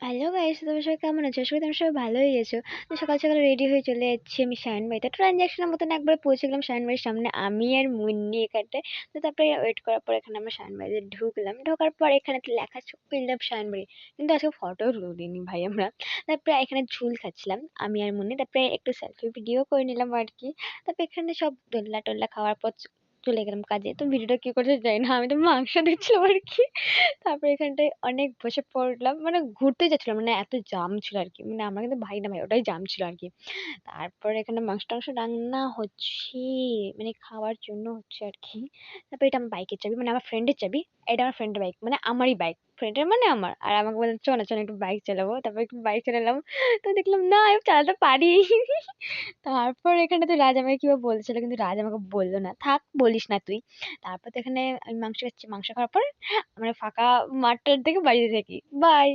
Hello guys, তোমরা সবাই কেমন আছো? আশা করি তোমরা সবাই ভালোই আছো। তো সকাল সকাল রেডি হয়ে চলে যাচ্ছি আমি শায়নবাড়িতে। ট্রানজাকশনের মতন একবার পৌঁছে গেলাম শায়নবাড়ির সামনে, আমি আর মুন্নি এখানটায়। তো তারপরে ওয়েট করার পর এখানে আমরা শায়নবাড়িতে ঢুকলাম। ঢোকার পর এখানে তো লেখা ছিল ফিল্ড আপ শায়নবাড়ি, কিন্তু আজকে ফটো তুলিনি ভাই আমরা। তারপরে এখানে ঝুল খাচ্ছিলাম আমি আর মুন্নি। তারপরে একটু সেলফি ভিডিও করে নিলাম আর কি। তারপরে এখানে সব দোল্লা টোল্লা খাওয়ার পর চলে গেলাম কাজে। তো ভিডিওটা কি করতে যাই না, আমি তো মাংস দেখছিলাম আর কি। তারপরে এখানটায় অনেক বসে পড়লাম, মানে ঘুরতে যাচ্ছিলাম, মানে এত জাম ছিল আর কি, মানে আমরা কিন্তু ভাই না ভাই, ওটাই জাম ছিল আর কি। তারপরে এখানে মাংস টাংস রান্না হচ্ছে, মানে খাওয়ার জন্য হচ্ছে আর কি। তারপরে এটা আমার বাইকের চাবি, মানে আমার ফ্রেন্ডের চাবি। এটা আমার ফ্রেন্ডের বাইক, মানে আমারই বাইক, ফ্রেন্ডের মানে আমার। আর আমাকে বললাম চল না চল না একটু বাইক চালাবো, তারপর একটু বাইক চালালাম। তো দেখলাম না আমি চালাতে পারি। তারপর এখানে তো রাজ আমাকে কিবা বলছিল, কিন্তু রাজ আমাকে বললো না, থাক বলিস না তুই। তারপর তো এখানে আমি মাংস খাচ্ছি, মাংস খাওয়ার পর আমরা ফাঁকা মাঠটার থেকে বাড়িতে থাকি। বাই।